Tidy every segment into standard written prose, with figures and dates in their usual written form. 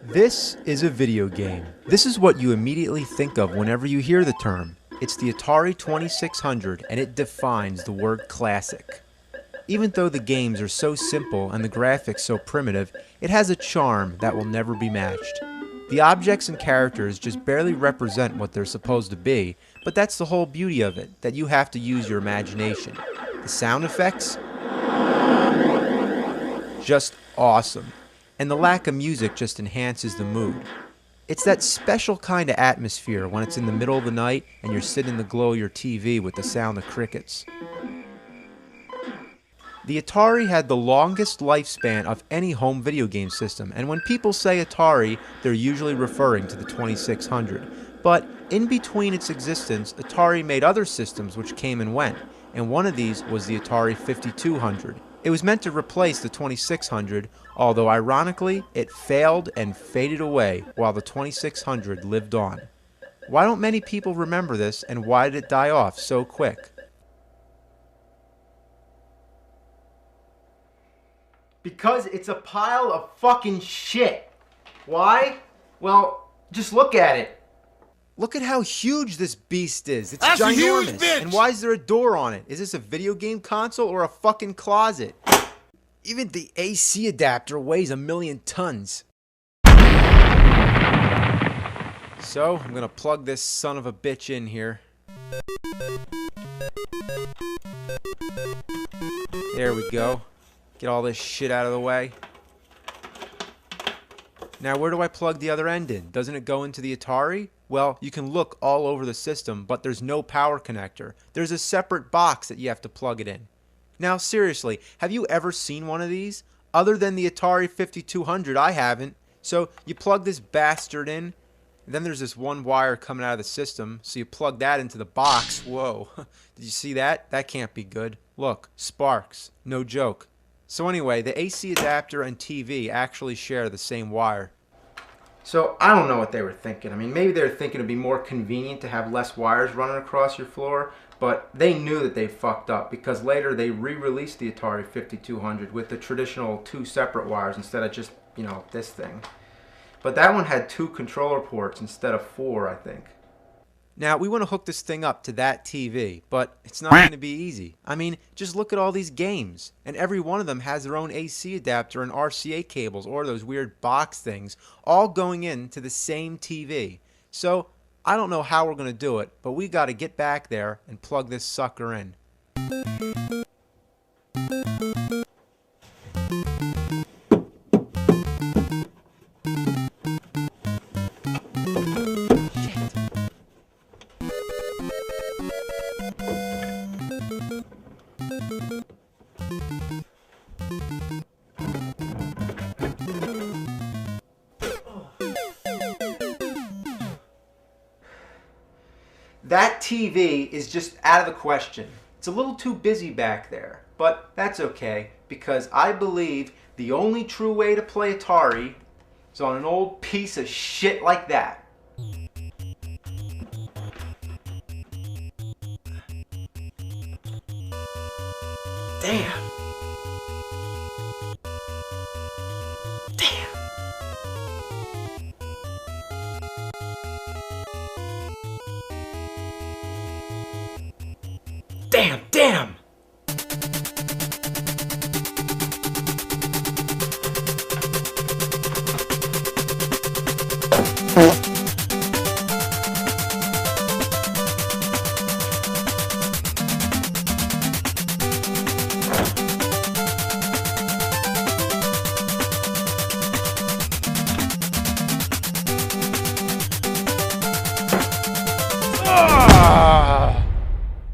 This is a video game. This is what you immediately think of whenever you hear the term. It's the Atari 2600 and it defines the word classic. Even though the games are so simple and the graphics so primitive, it has a charm that will never be matched. The objects and characters just barely represent what they're supposed to be, but that's the whole beauty of it, that you have to use your imagination. The sound effects? Just awesome. And the lack of music just enhances the mood. It's that special kind of atmosphere when it's in the middle of the night and you're sitting in the glow of your TV with the sound of crickets. The Atari had the longest lifespan of any home video game system, and when people say Atari, they're usually referring to the 2600. But in between its existence, Atari made other systems which came and went, and one of these was the Atari 5200. It was meant to replace the 2600, although ironically, it failed and faded away while the 2600 lived on. Why don't many people remember this, and why did it die off so quick? Because it's a pile of fucking shit. Why? Well, just look at it. Look at how huge this beast is. It's That's ginormous. a huge bitch! And why is there a door on it? Is this a video game console or a fucking closet? Even the AC adapter weighs 1,000,000 tons. So, I'm gonna plug this son of a bitch in here. There we go. Get all this shit out of the way. Now, where do I plug the other end in? Doesn't it go into the Atari? Well, you can look all over the system, but there's no power connector. There's a separate box that you have to plug it in. Now, seriously, have you ever seen one of these? Other than the Atari 5200, I haven't. So, you plug this bastard in, and then there's this one wire coming out of the system, so you plug that into the box. Whoa, did you see that? That can't be good. Look, sparks. No joke. So anyway, the AC adapter and TV actually share the same wire. So, I don't know what they were thinking. I mean, maybe they were thinking it'd be more convenient to have less wires running across your floor, but they knew that they fucked up because later they re-released the Atari 5200 with the traditional 2 separate wires instead of just, this thing. But that one had 2 controller ports instead of 4, I think. Now, we want to hook this thing up to that TV, but it's not going to be easy. I mean, just look at all these games, and every one of them has their own AC adapter and RCA cables, or those weird box things, all going into the same TV. So, I don't know how we're going to do it, but we got to get back there and plug this sucker in. That TV is just out of the question. It's a little too busy back there, but that's okay because I believe the only true way to play Atari is on an old piece of shit like that. Damn. Damn!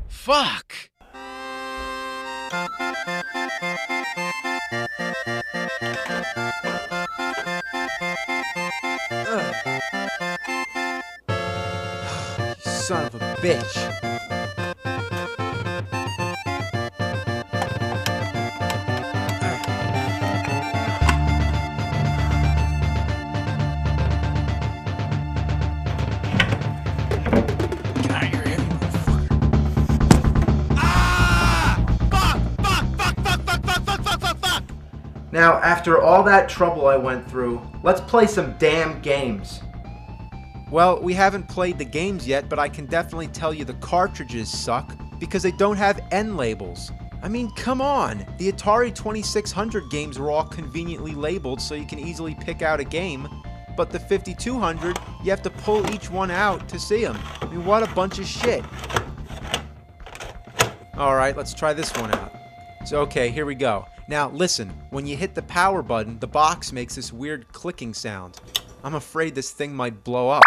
Fuck! Son of a bitch. Now, After all that trouble I went through, let's play some damn games. Well, we haven't played the games yet, but I can definitely tell you the cartridges suck because they don't have end labels. I mean, come on! The Atari 2600 games were all conveniently labeled so you can easily pick out a game, but the 5200, you have to pull each one out to see them. I mean, what a bunch of shit. Alright, let's try this one out. So, okay, here we go. Now, listen, when you hit the power button, the box makes this weird clicking sound. I'm afraid this thing might blow up.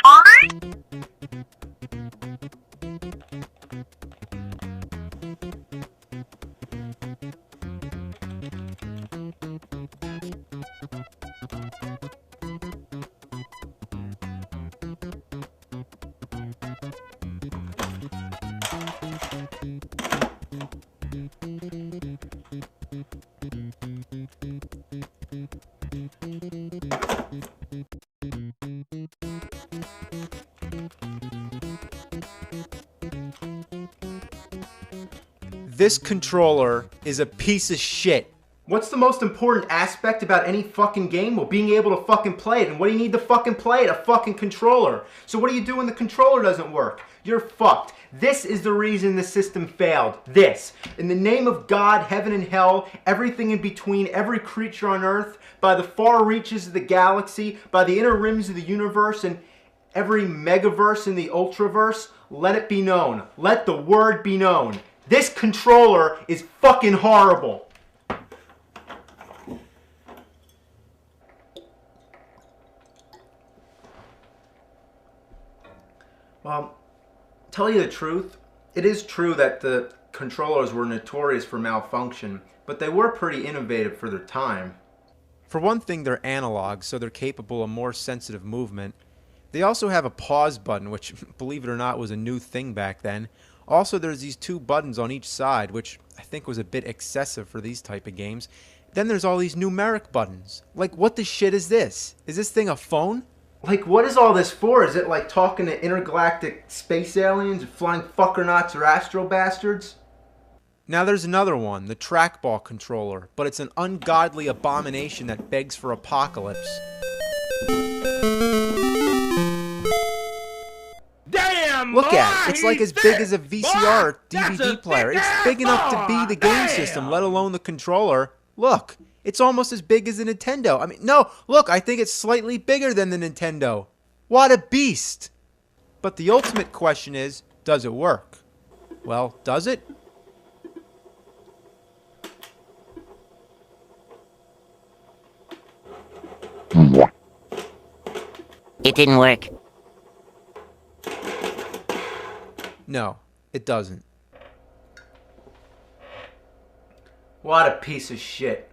This controller is a piece of shit. What's the most important aspect about any fucking game? Well, being able to fucking play it. And what do you need to fucking play it? A fucking controller. So what do you do when the controller doesn't work? You're fucked. This is the reason the system failed. This. In the name of God, heaven and hell, everything in between, every creature on earth, by the far reaches of the galaxy, by the inner rims of the universe, and every megaverse in the ultraverse, let it be known. Let the word be known. This controller is fucking horrible. Well, tell you the truth, it is true that the controllers were notorious for malfunction, but they were pretty innovative for their time. For one thing, they're analog, so they're capable of more sensitive movement. They also have a pause button, which, believe it or not, was a new thing back then. Also, there's these two buttons on each side, which I think was a bit excessive for these type of games. Then there's all these numeric buttons. Like, what the shit is this? Is this thing a phone? Like, what is all this for? Is it like talking to intergalactic space aliens or flying fuckernauts or astro bastards? Now there's another one, the trackball controller, but it's an ungodly abomination that begs for apocalypse. Look at it. It's like as big as a VCR or DVD player. It's big enough to be the game system, let alone the controller. Look, it's almost as big as the Nintendo. I mean, no, look, I think it's slightly bigger than the Nintendo. What a beast! But the ultimate question is, does it work? Well, does it? It didn't work. No, it doesn't. What a piece of shit.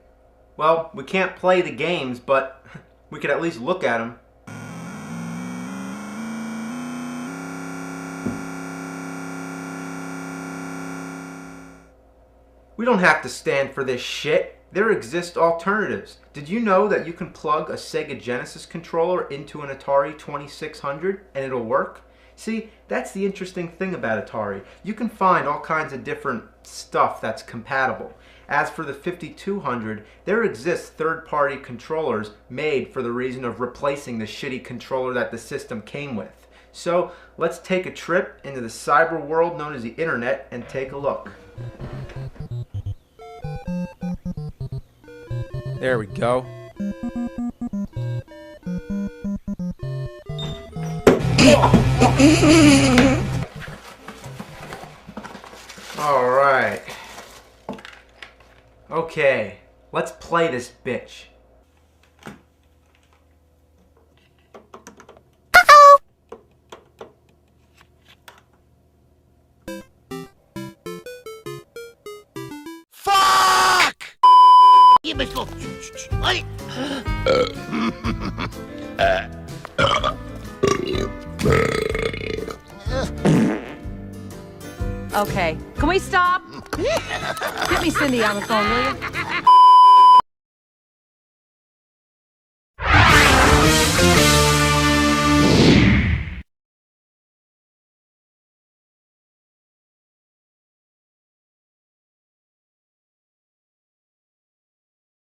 Well, we can't play the games, but we could at least look at them. We don't have to stand for this shit. There exist alternatives. Did you know that you can plug a Sega Genesis controller into an Atari 2600 and it'll work? See, that's the interesting thing about Atari. You can find all kinds of different stuff that's compatible. As for the 5200, there exists third-party controllers made for the reason of replacing the shitty controller that the system came with. So, let's take a trip into the cyber world known as the internet and take a look. There we go. Alright. Okay, let's play this bitch. Fuck! You must go. What? Okay, can we stop? Get me Cindy on the phone, will you?